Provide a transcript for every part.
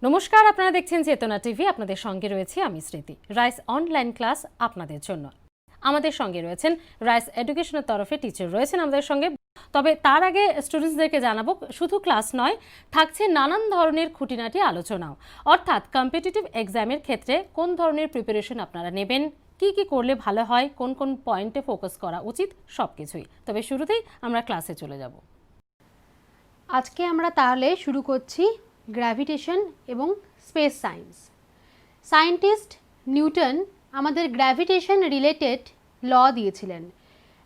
নমস্কার, আপনারা দেখছেন চেতনা টিভি। আপনাদের সঙ্গে রয়েছে আমি স্মৃতি। রাইস অনলাইন ক্লাস আপনাদের জন্য। আমাদের সঙ্গে রয়েছেন রাইস এডুকেশনের তরফে টিচার রয়েছেন আমাদের সঙ্গে। তবে তার আগে স্টুডেন্টসদেরকে জানাবো, শুধু ক্লাস নয়, থাকছে নানান ধরনের খুঁটিনাটি আলোচনাও। অর্থাৎ কম্পিটিটিভ এক্সামের ক্ষেত্রে কোন ধরনের প্রিপারেশন আপনারা নেবেন, কি কি করলে ভালো হয়, কোন কোন পয়েন্টে ফোকাস করা উচিত, সব কিছুই। তবে শুরুতেই আমরা ক্লাসে চলে যাব। আজকে আমরা তাহলে শুরু করছি গ্র্যাভিটেশন এবং স্পেস সায়েন্স। সায়েন্টিস্ট নিউটন আমাদের গ্র্যাভিটেশন রিলেটেড ল দিয়েছিলেন।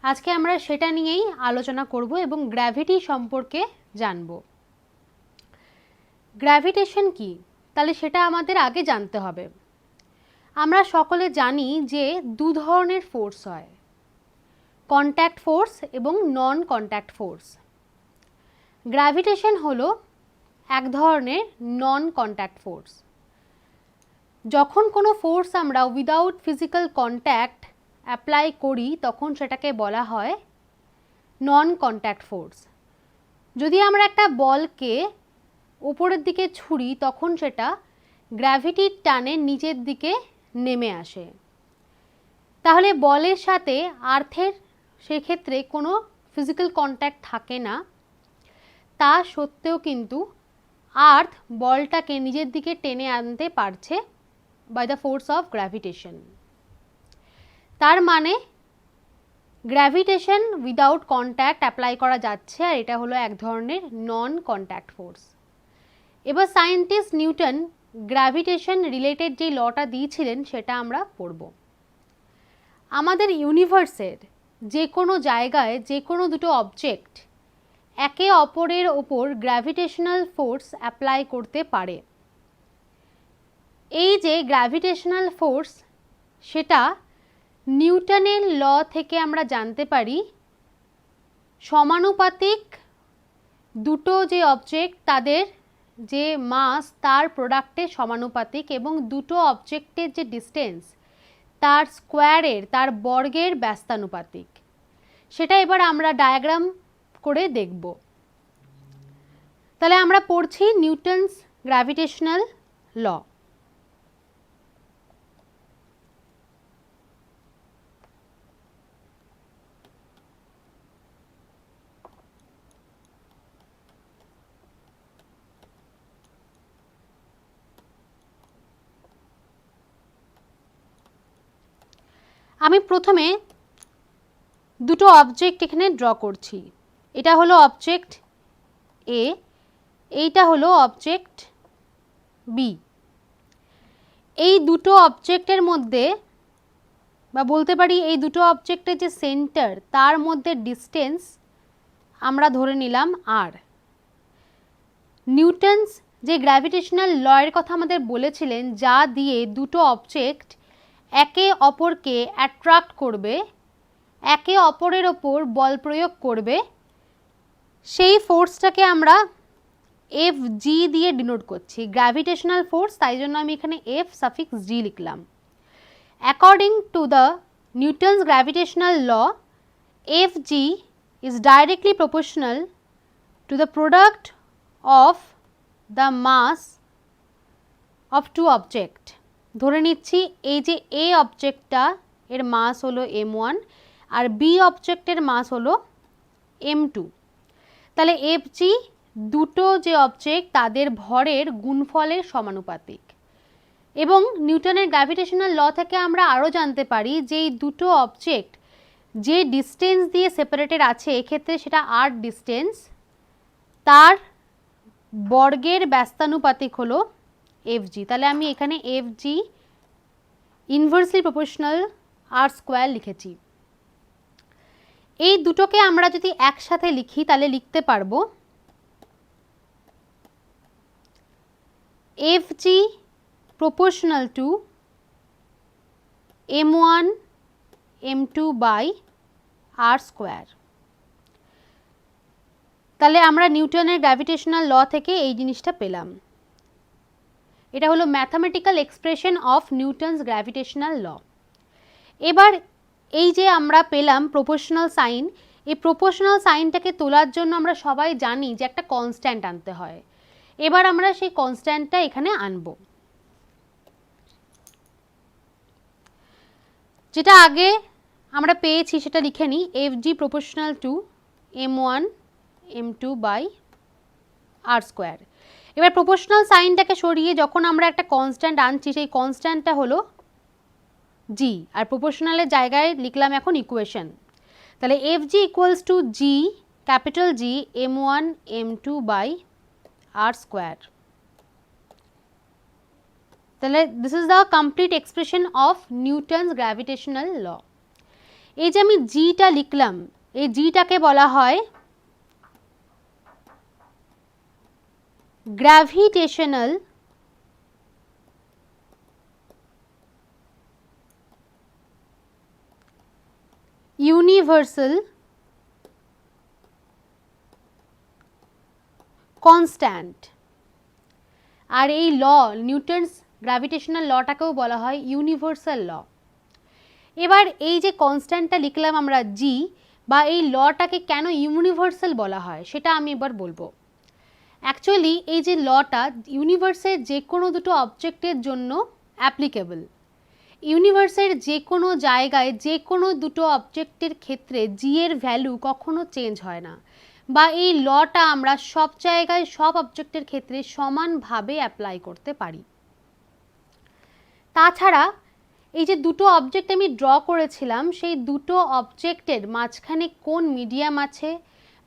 আজকে আমরা সেটা নিয়েই আলোচনা করব এবং গ্র্যাভিটি সম্পর্কে জানব। গ্র্যাভিটেশন কি, তাহলে সেটা আমাদের আগে জানতে হবে। আমরা সকলে জানি যে দু ধরনের ফোর্স হয়, কন্ট্যাক্ট ফোর্স এবং নন কন্ট্যাক্ট ফোর্স। গ্র্যাভিটেশন হলো এক ধরনের নন কন্ট্যাক্ট ফোর্স। যখন কোনো ফোর্স আমরা উইদাউট ফিজিক্যাল কন্ট্যাক্ট অ্যাপ্লাই করি তখন সেটাকে বলা হয় নন কন্ট্যাক্ট ফোর্স। যদি আমরা একটা বলকে উপরের দিকে ছুঁড়ি তখন সেটা গ্র্যাভিটির টানে নিচের দিকে নেমে আসে। তাহলে বলের সাথে আর্থের সেক্ষেত্রে কোনো ফিজিক্যাল কন্ট্যাক্ট থাকে না, তা সত্ত্বেও কিন্তু আর্থ বলটাকে নিজের দিকে টেনে আনতে পারছে by the force of gravitation. তার মানে গ্র্যাভিটেশন উইদাউট কন্ট্যাক্ট অ্যাপ্লাই করা যাচ্ছে, আর এটা হলো এক ধরনের নন কন্ট্যাক্ট ফোর্স। এবার সায়েন্টিস্ট নিউটন গ্র্যাভিটেশন রিলেটেড যে লটা দিয়েছিলেন সেটা আমরা পড়ব। আমাদের ইউনিভার্সের যে কোনো জায়গায় যে কোনো দুটো অবজেক্ট একে অপরের ওপর গ্র্যাভিটেশনাল ফোর্স অ্যাপ্লাই করতে পারে। এই যে গ্র্যাভিটেশনাল ফোর্স, সেটা নিউটনের ল থেকে আমরা জানতে পারি সমানুপাতিক দুটো যে অবজেক্ট তাদের যে মাস তার প্রোডাক্টে সমানুপাতিক, এবং দুটো অবজেক্টের যে ডিস্টেন্স তার স্কোয়ারের, তার বর্গের ব্যস্তানুপাতিক। সেটা এবার আমরা ডায়াগ্রাম করে দেখব। তাহলে আমরা পড়ছি নিউটনস গ্র্যাভিটেশনাল ল। আমি প্রথমে দুটো অবজেক্ট এখানে ড্র করছি। এটা হলো অবজেক্ট এ, এইটা হলো অবজেক্ট বি। এই দুটো অবজেক্টের মধ্যে, বা বলতে পারি এই দুটো অবজেক্টের যে সেন্টার তার মধ্যে ডিস্টেন্স আমরা ধরে নিলাম আর। নিউটনস যে গ্র্যাভিটেশনাল ল এর কথা আমাদের বলেছিলেন, যা দিয়ে দুটো অবজেক্ট একে অপরকে অ্যাট্রাক্ট করবে, একে অপরের ওপর বল প্রয়োগ করবে, সেই ফোর্সটাকে আমরা এফ জি দিয়ে ডিনোট করছি, গ্র্যাভিটেশনাল ফোর্স। তাই জন্য আমি এখানে এফ সাফিক্স জি লিখলাম। According to the Newton's gravitational law, F G is directly proportional to the product of the mass of two object. ধরে নিচ্ছি এই যে এ অবজেক্টটা এর মাস হলো m1 আর বি অবজেক্টের মাস হলো m2। তাহলে এফ জি দুটো যে অবজেক্ট তাদের ভরের গুণফলের সমানুপাতিক। এবং নিউটনের গ্র্যাভিটেশনাল ল থেকে আমরা আরও জানতে পারি যে এই দুটো অবজেক্ট যে ডিস্টেন্স দিয়ে সেপারেটেড আছে, এক্ষেত্রে সেটা আর ডিস্টেন্স, তার বর্গের ব্যস্তানুপাতিক হলো এফ জি। তাহলে আমি এখানে এফ জি ইনভার্সলি প্রপোর্শনাল আর স্কোয়ার লিখেছি। এই দুটোকে আমরা যদি একসাথে লিখি তাহলে লিখতে পারবো F G proportional to m1 m2 by R square. তাহলে আমরা নিউটনের গ্র্যাভিটেশনাল ল থেকে এই জিনিসটা পেলাম। এটা হলো mathematical expression of Newton's gravitational law. এবার এই যে আমরা পেলাম প্রপোর্শনাল সাইন, এই প্রপোর্শনাল সাইনটাকে তোলার জন্য আমরা সবাই জানি যে একটা কনস্ট্যান্ট আনতে হয়। এবার আমরা সেই কনস্ট্যান্টটা এখানে আনবো। যেটা আগে আমরা পেয়েছি সেটা লিখে নিই, F G proportional to m1 m2 by R square. এবার প্রপোর্শনাল সাইনটাকে সরিয়ে যখন আমরা একটা কনস্ট্যান্ট আনছি সেই কনস্ট্যান্টটা হলো জি, আর প্রপোর্শনালের জায়গায় লিখলাম এখন ইকুয়েশন। তাহলে F G equals to G, capital G m1 m2 by R square. তাহলে this is the complete expression of Newton's gravitational law. এই যে আমি জিটা লিখলাম, এই জিটাকে বলা হয় গ্র্যাভিটেশনাল ইউনিভার্সাল কনস্ট্যান্ট। আর এই ল, নিউটনস গ্র্যাভিটেশনাল লটাকেও বলা হয় ইউনিভার্সাল ল। এবার এই যে কনস্ট্যান্টটা লিখলাম আমরা জি, বা এই লটাকে কেন ইউনিভার্সাল বলা হয় সেটা আমি এবার বলবো। অ্যাকচুয়ালি এই যে লটা ইউনিভার্সের যে কোনো দুটো অবজেক্টের জন্য অ্যাপ্লিকেবল। ইউনিভার্সের যে কোনো জায়গায় যে কোনো দুটো অবজেক্টের ক্ষেত্রে জি এর ভ্যালু কখনো চেঞ্জ হয় না, বা এই লটা আমরা সব জায়গায় সব অবজেক্টের ক্ষেত্রে সমানভাবে অ্যাপ্লাই করতে পারি। তাছাড়া এই যে দুটো অবজেক্ট আমি ড্র করেছিলাম, সেই দুটো অবজেক্টের মাঝখানে কোন মিডিয়াম আছে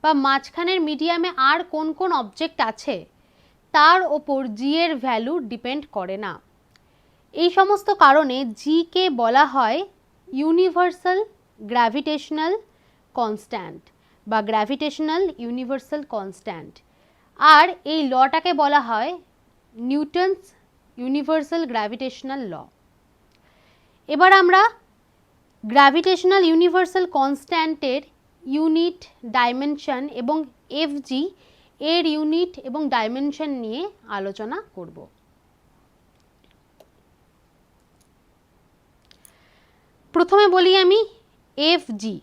বা মাঝখানের মিডিয়ামে আর কোন কোন অবজেক্ট আছে তার ওপর জি এর ভ্যালু ডিপেন্ড করে না। এই সমস্ত কারণে জি কে বলা হয় ইউনিভার্সাল গ্র্যাভিটেশনাল কনস্ট্যান্ট বা গ্র্যাভিটেশনাল ইউনিভার্সাল কনস্ট্যান্ট। আর এই লটাকে বলা হয় নিউটনস ইউনিভার্সাল গ্র্যাভিটেশনাল ল। এবার আমরা গ্র্যাভিটেশনাল ইউনিভার্সাল কনস্ট্যান্টের ইউনিট, ডাইমেনশন এবং এফ জি এর ইউনিট এবং ডাইমেনশন নিয়ে আলোচনা করব। প্রথমে বলি আমি এফ জি।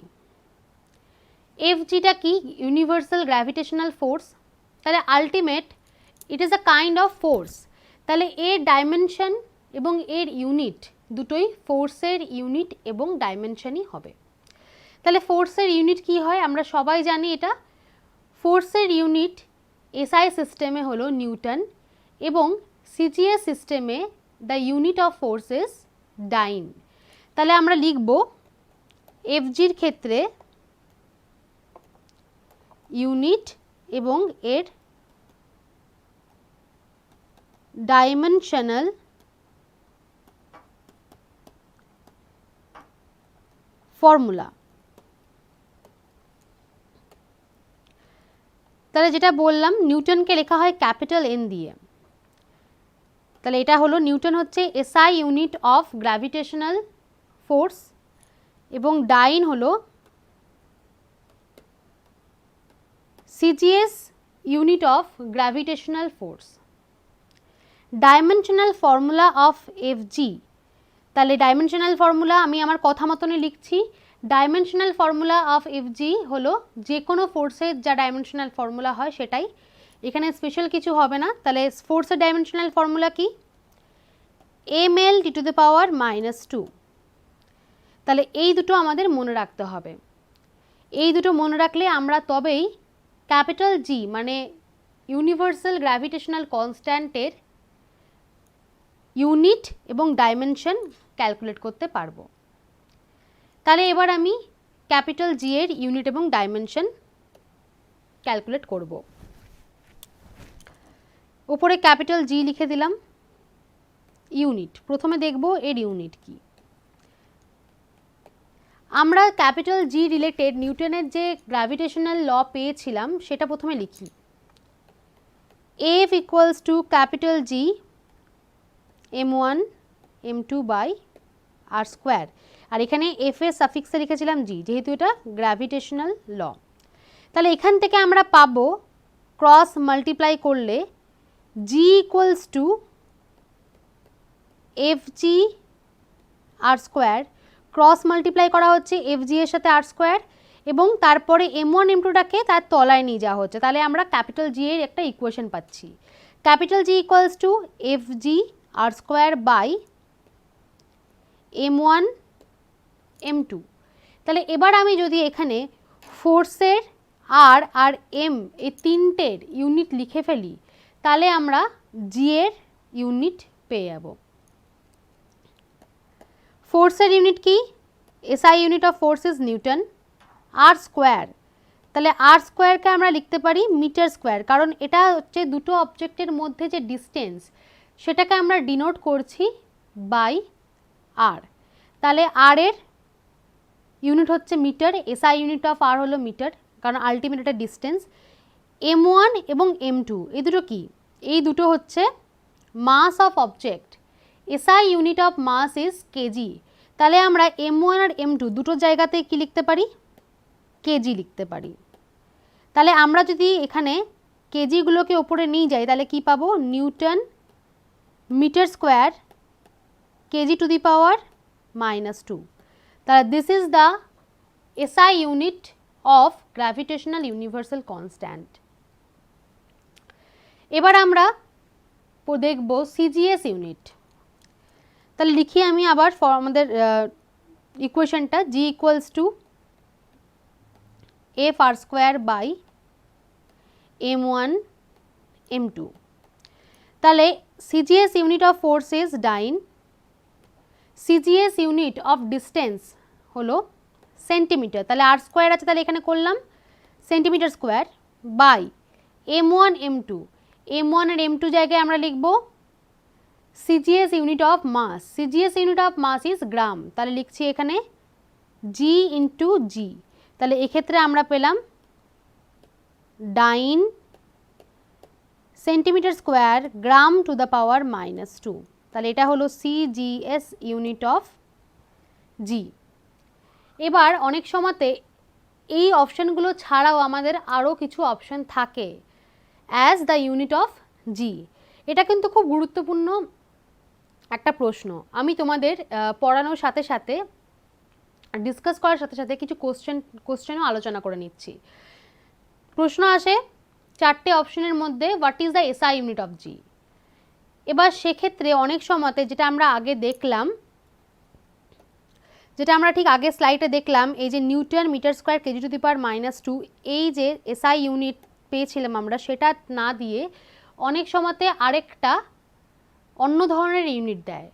এফ জিটা কি? Universal gravitational force. তাহলে ultimate it is a kind of force. তাহলে এর ডাইমেনশন এবং এর ইউনিট দুটোই ফোর্সের ইউনিট এবং ডাইমেনশনই হবে। তাহলে ফোর্সের ইউনিট কি হয় আমরা সবাই জানি, এটা ফোর্সের ইউনিট এসআই সিস্টেমে হলো নিউটন এবং সিজিএস সিস্টেমে the unit of force is dyne. তাহলে আমরা লিখব এফ জির ক্ষেত্রে ইউনিট এবং এর ডাইমেনশনাল ফর্মুলা। তাহলে যেটা বললাম, নিউটনকে লেখা হয় ক্যাপিটাল এন দিয়ে। তাহলে এটা হলো নিউটন হচ্ছে SI unit of gravitational force এবং ডাইন হলো CGS unit of gravitational force. Dimensional formula of F G. তাহলে ডাইমেনশনাল ফর্মুলা আমি আমার কথা মতনই লিখছি। Dimensional formula of F G হলো যে কোনো ফোর্সের যা ডাইমেনশনাল ফর্মুলা হয় সেটাই, এখানে স্পেশাল কিছু হবে না। তাহলে ফোর্সের ডাইমেনশনাল ফর্মুলা কি? ml (10⁻²). তাহলে এই দুটো আমাদের মনে রাখতে হবে। এই দুটো মনে রাখলে আমরা তবেই ক্যাপিটাল জি মানে ইউনিভার্সাল গ্র্যাভিটেশনাল কনস্ট্যান্টের ইউনিট এবং ডাইমেনশন ক্যালকুলেট করতে পারবো। তাহলে এবার আমি ক্যাপিটাল জি এর ইউনিট এবং ডাইমেনশন ক্যালকুলেট করব। উপরে ক্যাপিটাল জি লিখে দিলাম, ইউনিট প্রথমে দেখব এর ইউনিট কি। আমরা ক্যাপিটাল জি রিলেটেড নিউটনের যে গ্র্যাভিটেশনাল ল পেয়েছিলাম সেটা প্রথমে লিখি। F equals to capital G m1 m2 by r square, আর এখানে F এর সাফিক্সে লিখেছিলাম G যেহেতু এটা গ্র্যাভিটেশনাল ল। তাহলে এখান থেকে আমরা পাবো ক্রস মাল্টিপ্লাই করলে G equals to Fg r square, cross multiply করা হচ্ছে Fg এর সাথে r square এবং তারপরে m1 m2টাকে তার তলায় নিয়ে যাওয়া হচ্ছে। তাহলে আমরা ক্যাপিটাল G এর একটা ইকুয়েশন পাচ্ছি। Capital G equals to F G R square by m1 m2। তাহলে এবার আমি যদি এখানে ফোর্সের আর আর এম এই তিনটের ইউনিট লিখে ফেলি তাহলে আমরা জি এর ইউনিট পেয়ে যাব। ফোর্সের ইউনিট কি? SI unit of force is newton. R square, তাহলে আর স্কোয়ারকে আমরা লিখতে পারি মিটার স্কোয়ার, কারণ এটা হচ্ছে দুটো অবজেক্টের মধ্যে যে ডিস্টেন্স সেটাকে আমরা ডিনোট করছি বাই আর। তাহলে আর এর ইউনিট হচ্ছে মিটার, এসআই ইউনিট অফ আর হলো মিটার, কারণ আলটিমেট এটা ডিস্টেন্স। m1 এবং m2 এই দুটো কি? এই দুটো হচ্ছে mass of object. SI unit of mass is KG. তাহলে আমরা m1 আর m2 দুটো জায়গাতে কি লিখতে পারি? কেজি লিখতে পারি। তাহলে আমরা যদি এখানে কেজিগুলোকে ওপরে নিয়ে যাই তাহলে কি পাবো? Newton metre square KG to the power -2। তাহলে this is the SI unit of gravitational universal constant. এবার আমরা দেখব সিজিএস ইউনিট। তাহলে লিখি আমি আবার আমাদের ইকুয়েশনটা, G equals to F R square by m1 m2। তাহলে CGS unit of force is dyne, CGS unit of distance হলো সেন্টিমিটার। তাহলে আর স্কোয়ার আছে, তাহলে এখানে করলাম centimetre square by m1 m2। m1 R m2 জায়গায় আমরা লিখব CGS unit of mass, CGS unit of mass is gram. তাহলে লিখছি এখানে জি ইন্টু জি। তাহলে এক্ষেত্রে আমরা পেলাম dyne centimetre square gram to the power -2। তাহলে এটা হলো সিজিএস ইউনিট অফ জি। এবার অনেক সময়তে এই অপশানগুলো ছাড়াও আমাদের আরও কিছু অপশান থাকে অ্যাজ দ্য ইউনিট অফ জি। এটা কিন্তু খুব গুরুত্বপূর্ণ একটা প্রশ্ন। আমি তোমাদের পড়ানোর সাথে সাথে ডিসকাস করার সাথে সাথে কিছু কোশ্চেনও আলোচনা করে নিচ্ছি। প্রশ্ন আসে চারটে অপশনের মধ্যে what is the SI unit of G. এবার সেক্ষেত্রে অনেক সময়তে যেটা আমরা আগে দেখলাম, যেটা আমরা ঠিক আগে স্লাইডে দেখলাম, এই যে newton metre square KG to the power -2 এই যে এসআই ইউনিট পেয়েছিলাম আমরা, সেটা না দিয়ে অনেক সময়তে আরেকটা অন্য ধরনের ইউনিট দেয়।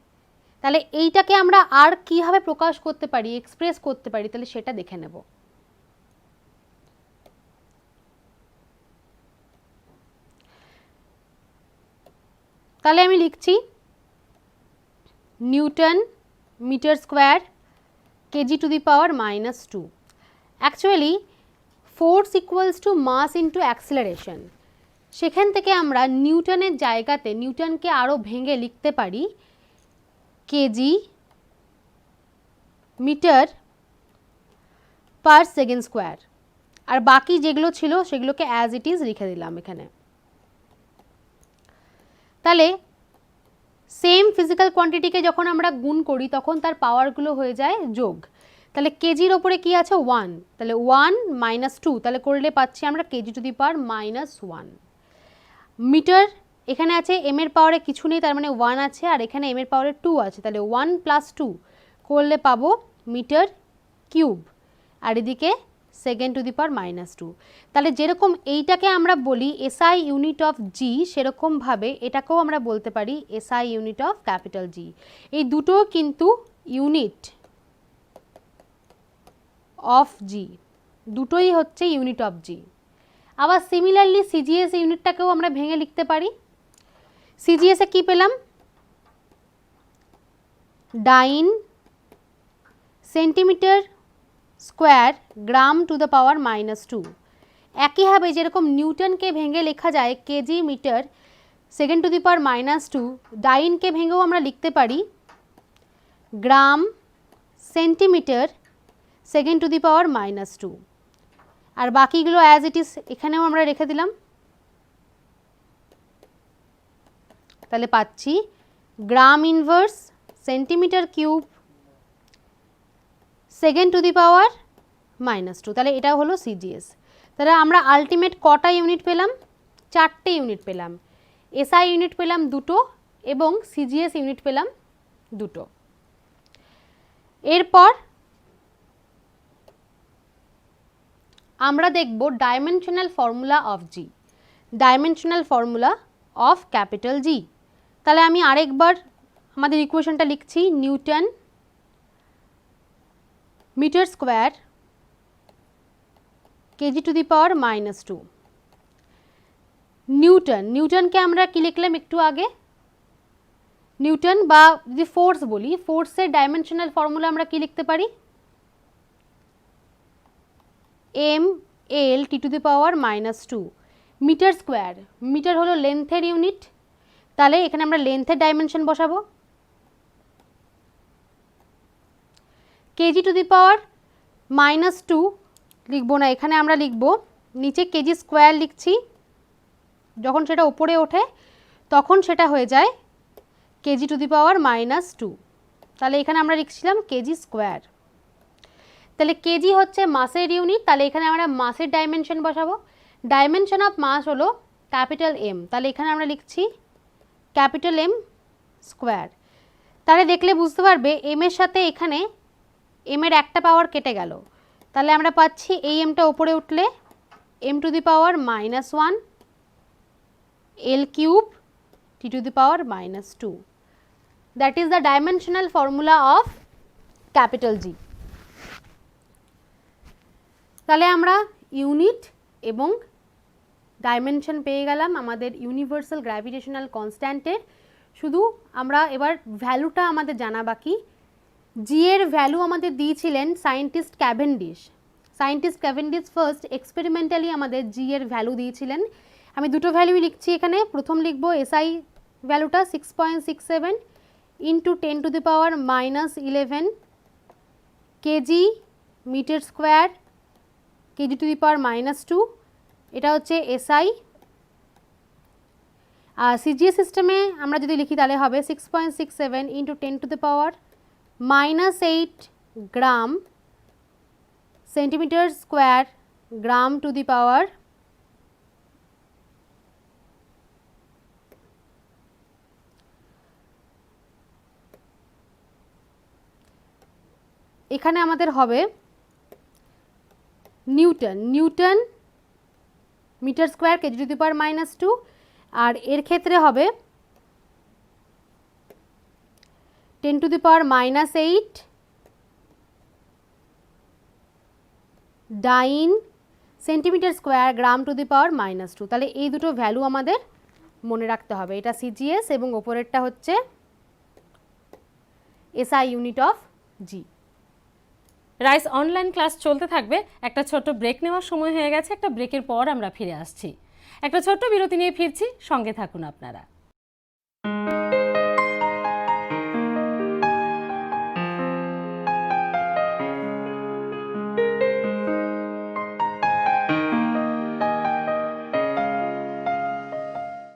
তাহলে এইটাকে আমরা আর কিভাবে প্রকাশ করতে পারি, এক্সপ্রেস করতে পারি, তাহলে সেটা দেখে নেব। তাহলে আমি লিখছি newton metre square KG to the power -2। Actually force equals to mass into acceleration. সেখান থেকে আমরা নিউটনের জায়গাতে নিউটনকে আরও ভেঙে লিখতে পারি KG metre per second square, আর বাকি যেগুলো ছিল সেগুলোকে অ্যাজ ইট ইজ লিখে দিলাম এখানে। তাহলে সেম ফিজিক্যাল কোয়ান্টিটিকে যখন আমরা গুণ করি তখন তার পাওয়ারগুলো হয়ে যায় যোগ। তাহলে কেজির ওপরে কি আছে? 1, তাহলে 1 - 2, তাহলে করলে পাচ্ছি আমরা KG to the power -1। Metre এখানে আছে এম এর পাওয়ারে কিছু নেই, তার মানে 1 আছে, আর এখানে এম এর পাওয়ারে 2 আছে, তাহলে 1 + 2 করলে পাবো মিটার কিউব, আর এদিকে সেকেন্ড টু দি পাওয়ার -2। তাহলে যেরকম এইটাকে আমরা বলি এসআই ইউনিট অফ জি, সেরকমভাবে এটাকেও আমরা বলতে পারি এসআই ইউনিট অফ ক্যাপিটাল জি। এই দুটো কিন্তু ইউনিট অফ জি, দুটোই হচ্ছে ইউনিট অফ জি। আবার সিমিলারলি সিজিএস ইউনিটটাকেও আমরা ভেঙে লিখতে পারি। সিজিএসে কি পেলাম? Dyne centimetre square gram to the power -2। একইভাবে যেরকম নিউটনকে ভেঙে লেখা যায় KG metre second to the power -2, ডাইনকে ভেঙেও আমরা লিখতে পারি gram centimetre second to the power -2। আর বাকিগুলো অ্যাজ ইট ইজ এখানেও আমরা রেখে দিলাম। তাহলে পাচ্ছি gram inverse centimetre cube second to the power -2। তাহলে এটা হলো সিজিএস। তাহলে আমরা আলটিমেট কটা ইউনিট পেলাম? 4টে ইউনিট পেলাম। এসআই ইউনিট পেলাম দুটো এবং সিজিএস ইউনিট পেলাম দুটো। এরপর আমরা দেখব dimensional formula of G, dimensional formula of capital G. তাহলে আমি আরেকবার আমাদের ইকুয়েশনটা লিখছি, newton metre square KG to the power -2। নিউটনকে আমরা কি লিখলাম একটু আগে, নিউটন বা যদি ফোর্স বলি, ফোর্সের ডাইমেনশনাল ফর্মুলা আমরা কি লিখতে পারি, ml t to the power -2। Metre square, metre হলো লেন্থের ইউনিট, তাহলে এখানে আমরা লেন্থের ডাইমেনশন বসাবো। কেজি টু দি পাওয়ার -2 লিখবো না, এখানে আমরা লিখবো নিচে কেজি স্কোয়ার লিখছি, যখন সেটা উপরে ওঠে তখন সেটা হয়ে যায় কেজি টু দি পাওয়ার -2। তাহলে এখানে আমরা লিখছিলাম কেজি স্কোয়ার। তাহলে কেজি হচ্ছে মাসের ইউনিট, তাহলে এখানে আমরা মাসের ডাইমেনশন বসাবো। ডাইমেনশন অফ মাস হলো ক্যাপিটাল এম, তাহলে এখানে আমরা লিখছি ক্যাপিটাল এম স্কোয়ার। তাহলে দেখলে বুঝতে পারবে এম এর সাথে এখানে এম এর একটা পাওয়ার কেটে গেল, তাহলে আমরা পাচ্ছি এই এমটা উপরে উঠলে M to the power -1 L cube T to the power -2। That is the dimensional formula of capital G. তাহলে আমরা ইউনিট এবং ডাইমেনশন পেয়ে গেলাম আমাদের ইউনিভার্সাল গ্র্যাভিটেশনাল কনস্ট্যান্টের। শুধু আমরা এবার ভ্যালুটা আমাদের জানা বাকি। জি এর ভ্যালু আমাদের দিয়েছিলেন scientist Cavendish. Scientist Cavendish first experimentally আমাদের জি এর ভ্যালু দিয়েছিলেন। আমি দুটো ভ্যালুই লিখছি এখানে। প্রথম লিখবো এসআই ভ্যালুটা 6.67 into 10 to the power -11 KG metre square KG to the power -2, এটা হচ্ছে এসআই। আর সিজিএস সিস্টেমে আমরা যদি লিখি তাহলে হবে 6.67 into 10 to the power -8 gram centimetre square gram to the power এখানে আমাদের হবে newton metre square KG to the power -2, আর এর ক্ষেত্রে হবে 10 to the power -8 dyne centimetre square gram to the power -2। তাহলে এই দুটো ভ্যালু আমাদের মনে রাখতে হবে। এটা সিজিএস এবং ওপরেরটা হচ্ছে SI unit of G. Rice online class চলতে থাকবে। একটা ছোট্ট ব্রেক নেওয়ার সময় হয়ে গেছে, একটা ব্রেকের পর আমরা ফিরে আসছি। একটা ছোট্ট বিরতি নিয়ে ফিরছি, সঙ্গে থাকুন আপনারা।